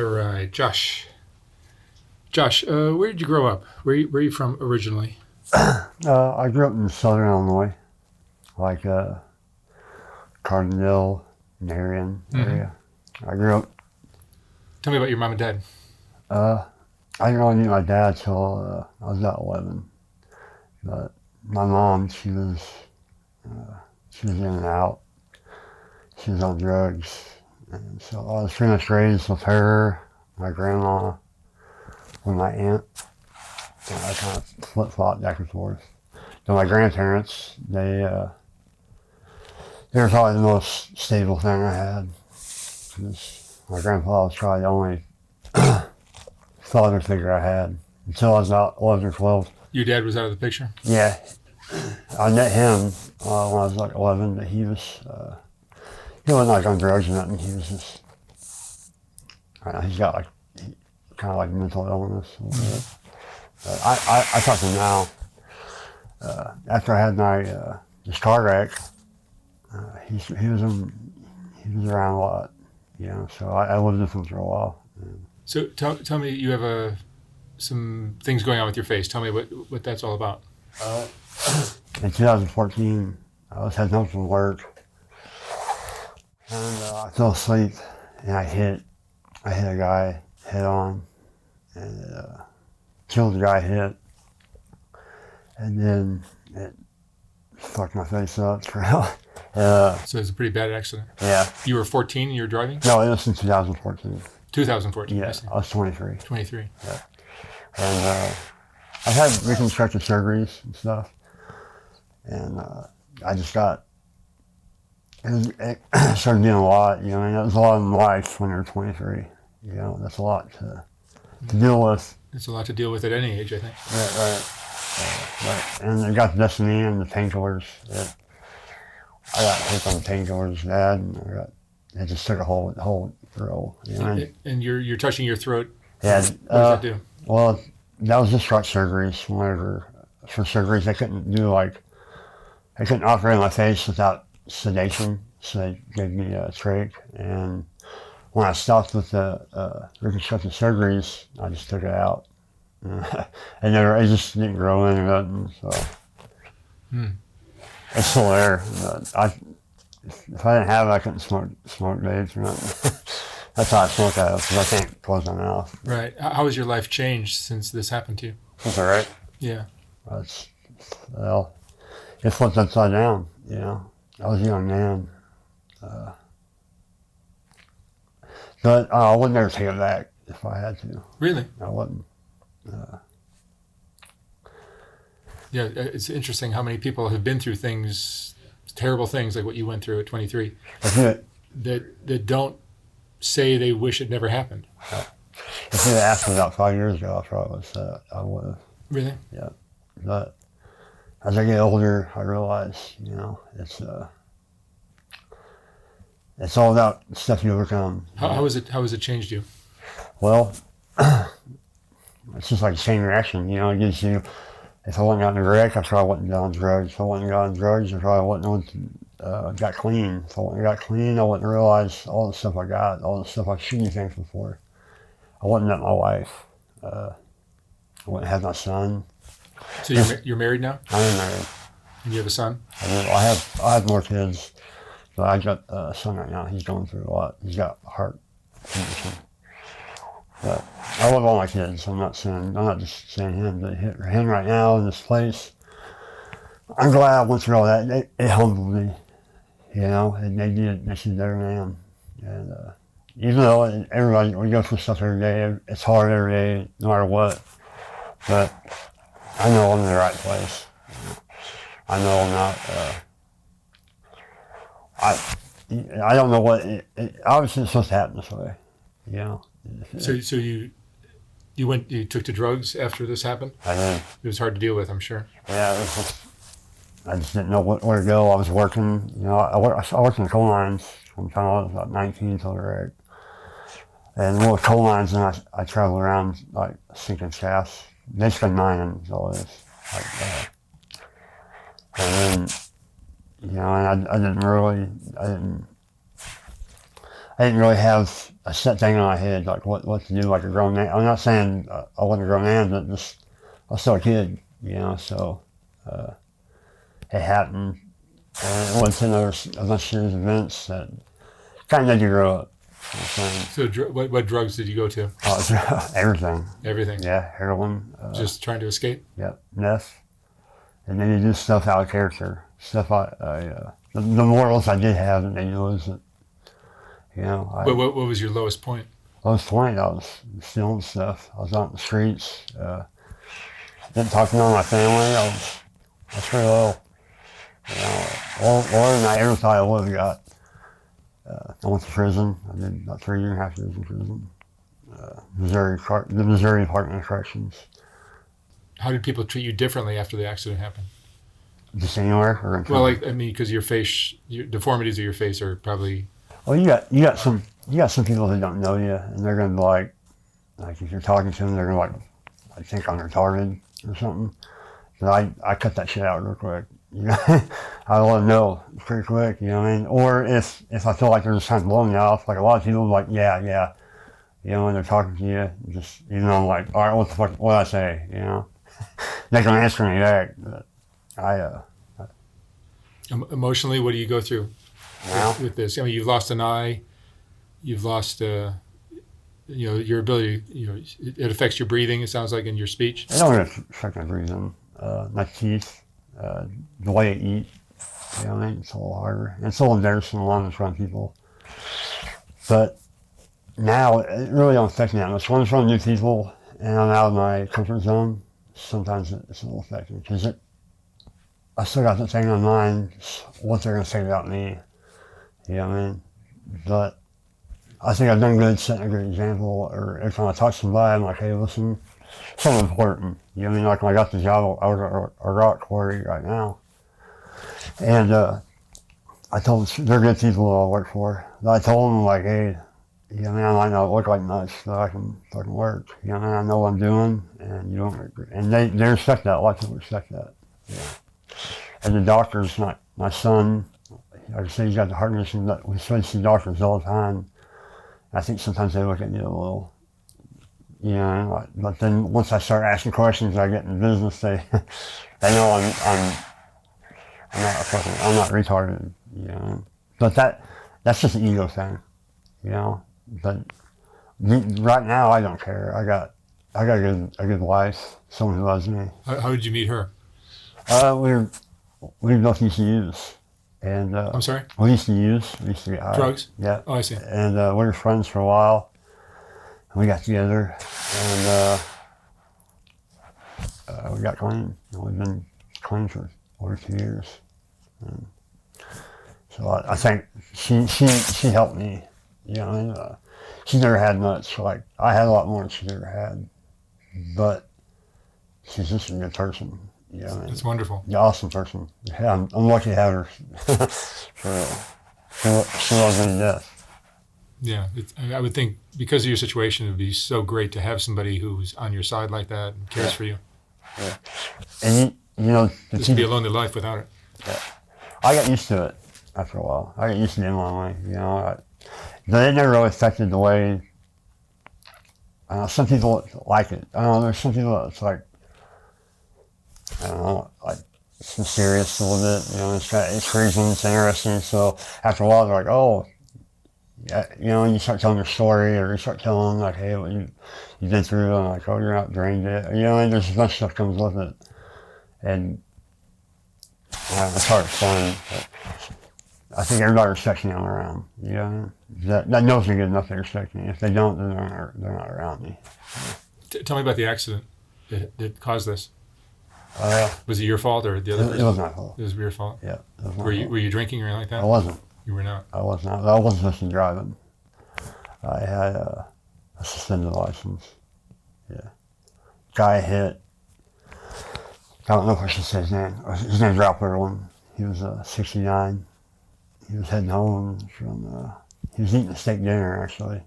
All right, Josh. Josh, where did you grow up? Where are you from originally? I grew up in southern Illinois, like Cardinal, Marion area. I grew up, Tell me about your mom and dad. uh, I didn't really meet my dad till I was about 11. But my mom, she was in and out. She was on drugs. And so I was pretty much raised with her, my grandma, with my aunt. And I kind of flip-flopped back and forth. So my grandparents, they were probably the most stable thing I had. 'Cause my grandpa was probably the only father figure I had until I was about 11 or 12. Your dad was out of the picture? Yeah, I met him when I was like 11, but he wasn't like on drugs or nothing. He was just, I don't know, he's got like, kind of like mental illness a little bit. But I talk to him now. After I had my, this car wreck, he was around a lot, you know, so I lived with him for a while. So tell me, you have some things going on with your face. Tell me what that's all about. In 2014, I was heading home from work, and I fell asleep, and I hit a guy head on, and killed the guy I hit, and then it fucked my face up for hell. So it's a pretty bad accident. Yeah. You were 14 and you were driving? No, it was in 2014. 2014. Yeah, I was 23. 23. Yeah. And I've had reconstructive surgeries and stuff, and I just got, it started being a lot, you know, and it was a lot in life when you're 23, you know, that's a lot to deal with. It's a lot to deal with at any age, I think. Right. And it got the best of me and the painkillers. I got hooked on the painkillers bad, and it just took a whole roll, you know. And you're touching your throat. Yeah. What does that do? Well, that was just for surgeries. Whenever for surgeries, they couldn't operate on my face without sedation, so they gave me a trach. And when I stopped with the reconstructive surgeries, I just took it out. And it just didn't grow in or nothing. So it's still there. But if I didn't have it, I couldn't smoke vapes or nothing. That's how I smoke out because I can't close my mouth. Right. How has your life changed since this happened to you? That's all right. Yeah. Well, it flipped upside down, you know. I was a young man. But I would never take it back if I had to. Really? I wouldn't. Yeah, it's interesting how many people have been through things, terrible things like what you went through at 23, that don't say they wish it never happened. If you'd asked me about 5 years ago, I probably would have said I would have. Really? Yeah. But as I get older, I realize, you know, it's all about stuff you overcome. How has it changed you? Well, it's just like a chain reaction, you know. It gives you, if I wouldn't gotten a wreck, I probably wouldn't got on drugs. If I wouldn't got on drugs, I probably wouldn't got clean. If I wouldn't got clean, I wouldn't realize all the stuff I got, all the stuff I should be thankful for. I wouldn't met my wife. I wouldn't have my son. So you're married now? I am married. And you have a son? I have more kids, but I got a son right now. He's going through a lot. He's got a heart condition. But I love all my kids. I'm not just saying him, but him right now in this place. I'm glad I went through all that. It humbled me, you know. And they should better man. And even though everybody, we go through stuff every day, it's hard every day, no matter what. But I know I'm in the right place. I know I'm not. I don't know what. Obviously, it's supposed to happen this way, you know. So you took to drugs after this happened? I did. It was hard to deal with, I'm sure. Yeah, I just didn't know where to go. I was working, you know. I worked in the coal mines from the time I was about 19 till the wreck. And with coal mines, and I traveled around like sinking shafts. Basically mining is all it is. And then, you know, and I I didn't really have a set thing in my head, like what to do like a grown man. I'm not saying I wasn't a grown man, but just, I was still a kid, you know, so it happened. And it went to a bunch of series of events that kind of made you grow up. You know what I'm saying? So what drugs did you go to? Everything. Everything. Yeah, heroin. Just trying to escape? Yep, meth. And then you do stuff out of character. Stuff the morals I did have, and they knew was that, you know. What was your lowest point? I was 20, I was stealing stuff. I was out in the streets. Didn't talk to none of my family. I was pretty low. You know, lower than I ever thought I would have got. I went to prison. I did about 3.5 years in prison. The Missouri Department of Corrections. How did people treat you differently after the accident happened? Just anywhere or in prison? Well, like, I mean, because your face, your deformities of your face are probably. Well, you got some people that don't know you, and they're gonna be like if you're talking to them, they're gonna I think I'm retarded or something. But I cut that shit out real quick. You know, I let them know pretty quick. You know what I mean? Or if I feel like they're just kind of blowing you off, like a lot of people are like, yeah. You know, when they're talking to you, just, you know, I'm like, all right, what the fuck, what did I say? You know, they can answer me back, but Emotionally, what do you go through now? with this? I mean, you've lost an eye, you've lost, you know, your ability. You know, it affects your breathing. It sounds like in your speech. It don't really affect my breathing. My teeth, the way I eat. You know what I mean? It's a little harder. And it's a little embarrassing a lot of front people. But now it really don't affect me that much. When I'm in front of new people and I'm out of my comfort zone, sometimes it's a little affecting because I still got that thing on mind, what they're going to say about me. You know what I mean? But I think I've done good setting a good example, or every time I talk to somebody, I'm like, hey, listen, something important. You know what I mean? Like when I got the job, I was a rock quarry right now. And I told them, they're good people that I work for. I told them, like, hey, you know what I mean? I might not look like much, but I can fucking work. You know what I mean? I know what I'm doing, and you don't, and they respect that. A lot of people respect that. Yeah. And the doctors, my son, like I say, he's got the heart condition, but we see doctors all the time. I think sometimes they look at me a little, you know, but then once I start asking questions, I get in business, they know I'm not retarded, you know. But that's just an ego thing, you know. But right now, I don't care. I got a good wife, someone who loves me. How did you meet her? We both used to use. And I'm sorry? We used to get high. Drugs? Yeah. Oh, I see. And we were friends for a while. And we got together, and we got clean. And we've been clean for over 2 years. And so I think she helped me. You know, and she's never had much. Like, I had a lot more than she's ever had. But she's just a good person. You know, That's wonderful. An awesome person. Yeah, I'm lucky to have her. She loves me to death. Yeah, I would think because of your situation, it would be so great to have somebody who's on your side like that and cares for you. Yeah. And you know, Just be a lonely life without it. Yeah. I got used to it after a while. I got used to being lonely. You know, but it never really affected the way. Some people like it. I don't know. There's some people that's like, I don't know, like it's mysterious a little bit. You know, it's crazy, it's interesting. So after a while, they're like, oh, yeah, you know, and you start telling your story, or you start telling them like, hey, what you've been through, and like, oh, you're not drained yet. You know, and there's a bunch of stuff comes with it, and it's hard to explain. But I think everybody respects me when I'm around. You know, that knows me good enough to respect me. If they don't, then they're not around me. Tell me about the accident that caused this. Yeah. Was it your fault or the other person? It was my fault. It was your fault? Yeah. Were you drinking or anything like that? I wasn't. You were not? I was not. I wasn't supposed to be driving. I had a suspended license. Yeah. Guy hit, I don't know if I should say his name. His name's Ralph Irwin. He was 69. He was heading home from, he was eating a steak dinner actually.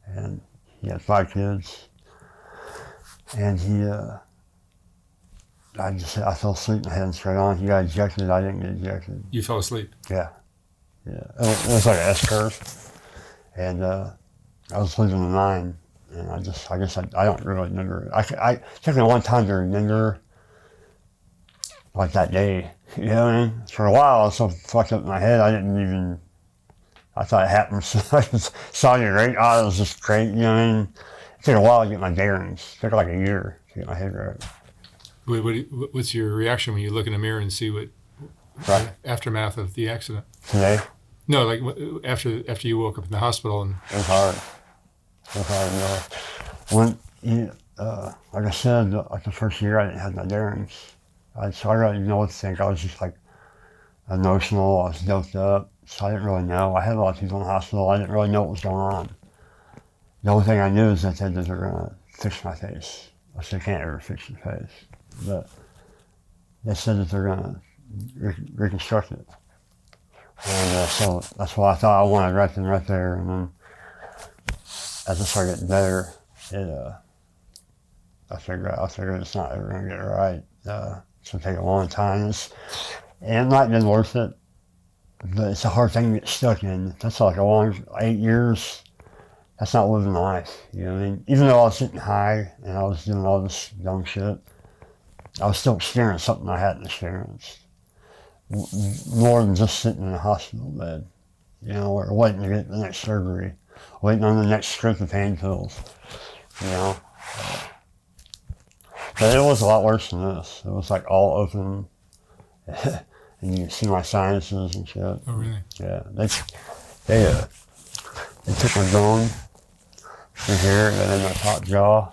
And he had 5 kids. And I fell asleep, my head straight on. He got ejected, I didn't get ejected. You fell asleep? Yeah. Yeah. It was like an S curve. And I was leaving the 9, and I guess I don't really remember. I took me one time to remember, like that day. You know what I mean? For a while, I was so fucked up in my head, I thought it happened. So I just saw you right. Oh, it was just great. You know what I mean? It took a while to get my bearings. It took like a year to get my head right. What's your reaction when you look in the mirror and see what aftermath of the accident? Today? No, like after you woke up in the hospital and it was hard. It was hard, When like I said, like the first year I didn't have my bearings. So I really didn't know what to think. I was just like emotional. I was doped up. So I didn't really know. I had a lot of people in the hospital. I didn't really know what was going on. The only thing I knew is that they said that they're going to fix my face. I said, they can't ever fix your face. But they said that they're going to reconstruct it. And so that's why I thought I wanted right then, right there. And then as I started getting better, I figured it's not ever going to get right. It's going to take a long time. And it might have been worth it, but it's a hard thing to get stuck in. That's like a long 8 years. That's not living life, you know what I mean? Even though I was sitting high and I was doing all this dumb shit, I was still experiencing something I hadn't experienced. More than just sitting in a hospital bed, you know, or waiting to get the next surgery, waiting on the next script of pain pills, you know. But it was a lot worse than this. It was like all open, and you can see my sinuses and shit. oh really? Yeah, they took my bone from here and then my top jaw.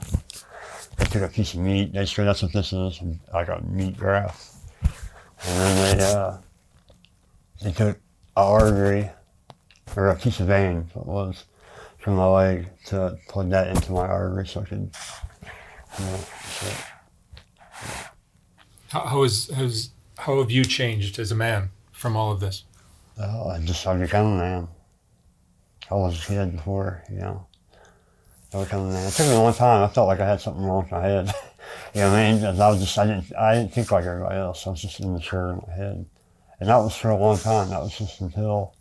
They took a piece of meat. They said that's what this is, like a meat graft. And then they took an artery or a piece of vein, so it was, from my leg to plug that into my artery so I could, you know, shit. How have you changed as a man from all of this? I become a man. I was a kid before, you know. I become a man. It took me a long time. I felt like I had something wrong with my head. You know what I mean? Because I didn't think like everybody else. I was just immature in my head. And that was for a long time. That was just until,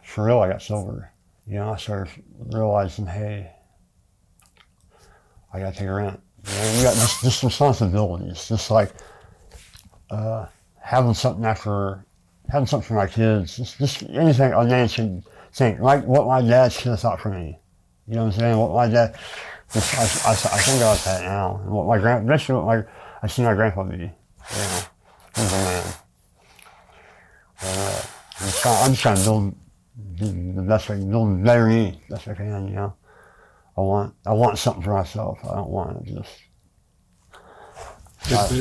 for real, I got sober. You know, I started realizing, hey, I got to take a rent. You know, you got just responsibilities. Just like having something for my kids. Just anything a man should think. Like what my dad should have thought for me. You know what I'm saying? What my dad, I think about that now. And what I see my grandpa be. You know, he was a man. I'm just trying to build the best I can, build better me, best I can, you know. I want something for myself. I don't want to just.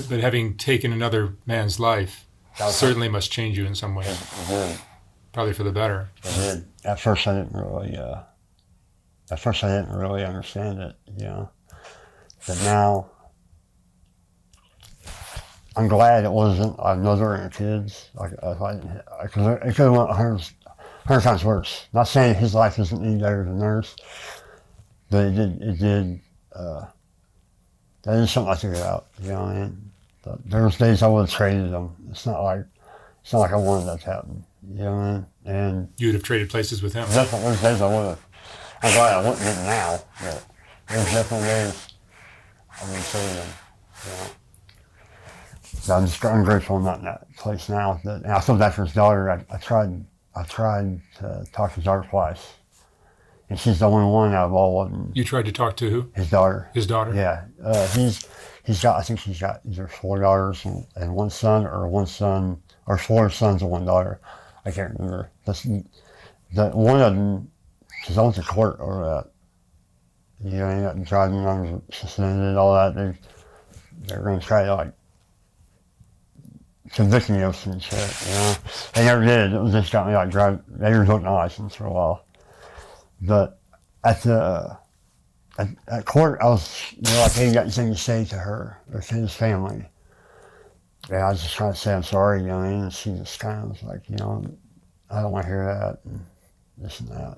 But having taken another man's life certainly must change you in some way. It did. Probably for the better. It did. At first I didn't really understand it, you know. But now, I'm glad it wasn't another of the kids. It could have went 100 times worse. Not saying his life isn't any better than theirs, but it did, that is something I figured out, you know what I mean? But there was days I would have traded them. It's not like I wanted that to happen, you know what I mean? And you'd have traded places with him. definitely, there's days I would have. I'm glad I wouldn't get it now, but there's definitely days I would have traded them, you know? So I'm grateful I'm not in that place now. And I feel bad for his daughter. I tried to talk to his daughter twice. And she's the only one out of all of them. You tried to talk to who? His daughter. His daughter? Yeah. I think he's got either 4 daughters and 1 son, or 4 sons and 1 daughter. I can't remember. One of them, because I went to court over that. You know, he got driving under suspended, all that. They're going to try to, like, convict me of some shit, you know. They never did. It was just got me, like, they revoked my license for a while. But at court, I was, you know, like, hey, you got anything to say to her or to his family? And I was just trying to say I'm sorry, you know what I mean? And she just kind of was like, you know, I don't want to hear that, and this and that.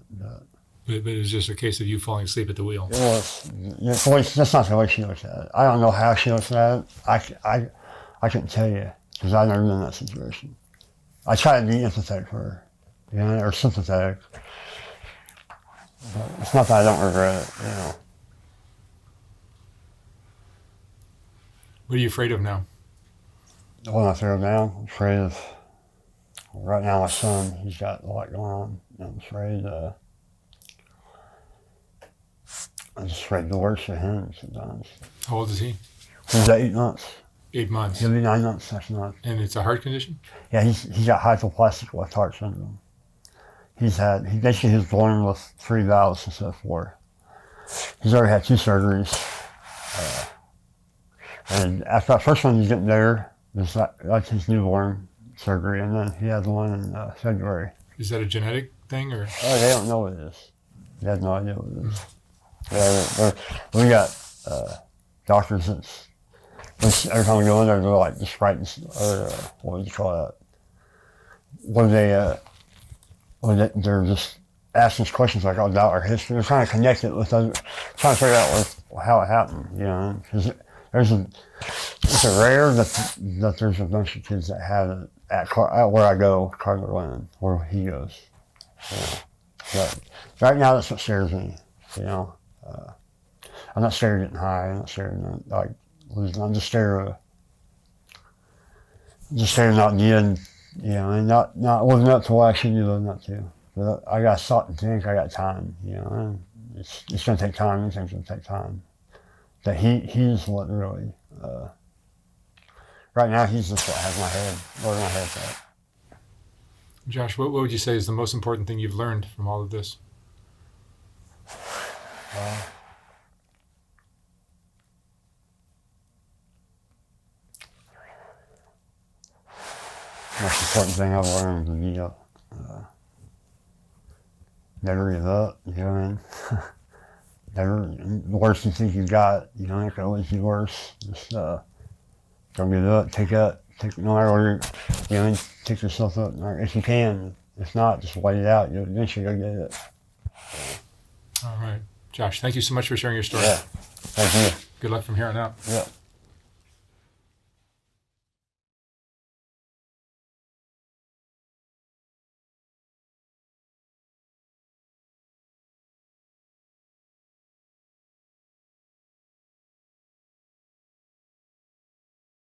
But it was just a case of you falling asleep at the wheel. It was. That's not the way she looks at it. I don't know how she looks at it. I couldn't tell you, because I've never been in that situation. I try to be empathetic for her, you know, or sympathetic. But it's not that I don't regret it, you know. What are you afraid of now? What am I afraid of now? I'm afraid of, right now my son, he's got a lot going on. I'm afraid, I'm just afraid the worst for him sometimes. How old is he? He's 8 months. 8 months. He'll be 9 months next month. And it's a heart condition? Yeah, he's got hypoplastic left heart syndrome. He was born with 3 valves instead of 4. He's already had 2 surgeries. And after that first one, he's getting better. That's his newborn surgery, and then he had one in February. Is that a genetic thing, or? Oh, they don't know what it is. They have no idea what it is. We got doctors that's every time we go in there, they're like just writing, or what do you call that? They're just asking us questions like about our history. They're trying to connect it with trying to figure out how it happened, you know. Because it's rare that there's a bunch of kids that have it at where I go, Cardinal Land, where he goes. Yeah. But right now, that's what scares me, you know. I'm not scared of getting high. I'm not scared of like losing. I'm just scared of not getting, you know, and not living up to what I should be living up to. But I got something to think. I got time, you know. And it's gonna take time. Anything's gonna take time. That he's what really. Right now, he's just what has where my head's at. Josh, what would you say is the most important thing you've learned from all of this? Most important thing I've learned is, you know, never give up, you know what I mean? The worst you think you got, you know, it can always be worse. Just don't give up, no matter where you know, take yourself up, if you can. If not, just wait it out. You'll eventually go get it. All right. Josh, thank you so much for sharing your story. Yeah, thank you. Good luck from here on out. Yeah.